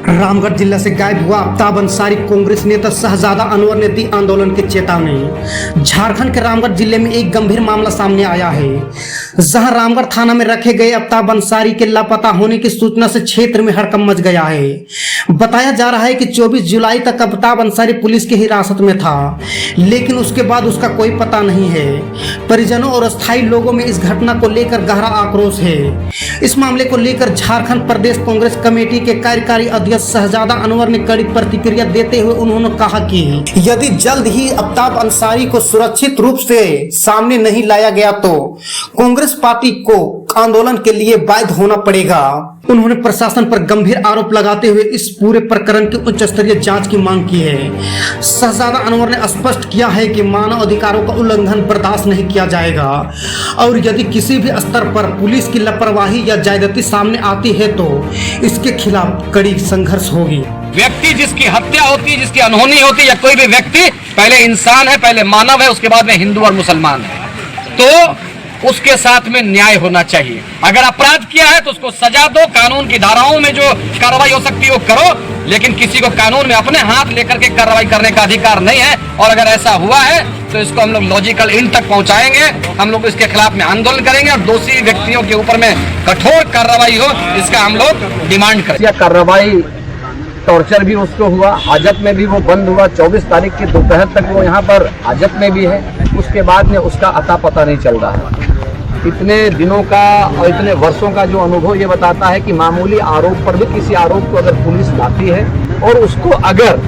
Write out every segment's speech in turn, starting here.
रामगढ़ जिला से गायब हुआ आफ्ताब अंसारी कांग्रेस नेता शहजादा अनवर ने दी आंदोलन की चेतावनी। झारखंड के रामगढ़ जिले में एक गंभीर मामला सामने आया है, जहां रामगढ़ थाना में रखे गए आफ्ताब अंसारी के लापता होने की सूचना से क्षेत्र में हड़कंप मच गया है। बताया जा रहा है कि 24 जुलाई तक आफ्ताब अंसारी पुलिस की हिरासत में था, लेकिन उसके बाद उसका कोई पता नहीं है। परिजनों और अस्थायी लोगों में इस घटना को लेकर गहरा आक्रोश है। इस मामले को लेकर झारखंड प्रदेश कांग्रेस कमेटी के कार्यकारी अध्यक्ष शहजादा अनवर ने कड़ी प्रतिक्रिया देते हुए उन्होंने कहा कि यदि जल्द ही आफ्ताब अंसारी को सुरक्षित रूप से सामने नहीं लाया गया तो कांग्रेस पार्टी को आंदोलन के लिए बाध्य होना पड़ेगा। उन्होंने प्रशासन पर गंभीर आरोप लगाते हुए इस पूरे प्रकरण की उच्च स्तरीय जांच की मांग की है। शहजादा अनवर ने स्पष्ट किया है कि मानव अधिकारों का उल्लंघन बर्दाश्त नहीं किया जाएगा और यदि किसी भी स्तर पर पुलिस की लापरवाही या ज्यादती सामने आती है तो इसके खिलाफ कड़ी संघर्ष होगी। व्यक्ति जिसकी हत्या होती है, जिसकी अनहोनी होती है, या कोई भी व्यक्ति पहले इंसान है, पहले मानव है, उसके बाद में हिंदू और मुसलमान है, तो उसके साथ में न्याय होना चाहिए। अगर अपराध किया है तो उसको सजा दो, कानून की धाराओं में जो कार्रवाई हो सकती है वो करो, लेकिन किसी को कानून में अपने हाथ लेकर के कार्रवाई करने का अधिकार नहीं है। और अगर ऐसा हुआ है तो इसको हम लोग लॉजिकल एंड तक पहुंचाएंगे। हम लोग इसके खिलाफ में आंदोलन करेंगे और दोषी व्यक्तियों के ऊपर में कठोर कार्रवाई हो, इसका हम लोग डिमांड करेंगे। कार्रवाई टॉर्चर भी उसको हुआ, हाजत में भी वो बंद हुआ। 24 तारीख की दोपहर तक वो यहाँ पर हाजत में भी है। उसके बाद में उसका अता पता नहीं चल रहा है। इतने दिनों का और इतने वर्षों का जो अनुभव ये बताता है कि मामूली आरोप पर भी किसी आरोप को अगर पुलिस लाती है और उसको अगर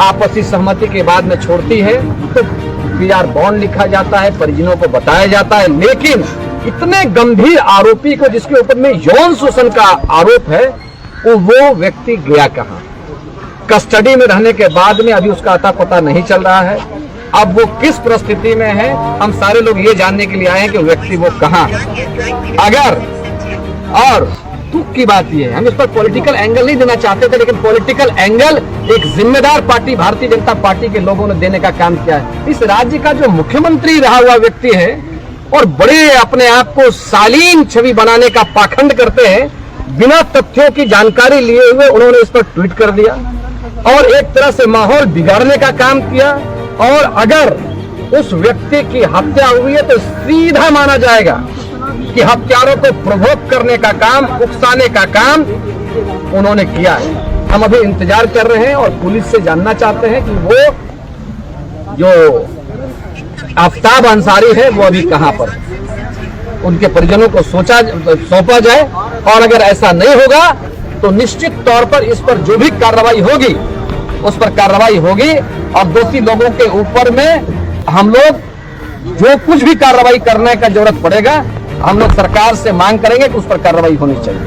आपसी सहमति के बाद में छोड़ती है तो PR बॉन्ड लिखा जाता है, परिजनों को बताया जाता है। लेकिन इतने गंभीर आरोपी को जिसके ऊपर में यौन शोषण का आरोप है, वो व्यक्ति गया कहाँ? कस्टडी में रहने के बाद में अभी उसका अता पता नहीं चल रहा है। अब वो किस परिस्थिति में है, हम सारे लोग ये जानने के लिए आए हैं कि व्यक्ति वो कहाँ। अगर और दुख की बात ये है, हम इस पर पॉलिटिकल एंगल नहीं देना चाहते थे, लेकिन पॉलिटिकल एंगल एक जिम्मेदार पार्टी भारतीय जनता पार्टी के लोगों ने देने का काम किया है। इस राज्य का जो मुख्यमंत्री रहा हुआ व्यक्ति है और बड़े अपने आप को शालीन छवि बनाने का पाखंड करते हैं, बिना तथ्यों की जानकारी लिए हुए उन्होंने इस पर ट्वीट कर दिया और एक तरह से माहौल बिगाड़ने का काम किया। और अगर उस व्यक्ति की हत्या हुई है तो सीधा माना जाएगा कि हत्यारों को प्रोवोक करने का काम, उकसाने का काम उन्होंने किया है। हम अभी इंतजार कर रहे हैं और पुलिस से जानना चाहते हैं कि वो जो आफ्ताब अंसारी है वो अभी कहां पर है। उनके परिजनों को सौंपा जाए और अगर ऐसा नहीं होगा तो निश्चित तौर पर इस पर जो भी कार्रवाई होगी उस पर कार्रवाई होगी और दोषी लोगों के ऊपर में हम लोग जो कुछ भी कार्रवाई करने का जरूरत पड़ेगा हम लोग सरकार से मांग करेंगे कि उस पर कार्रवाई होनी चाहिए।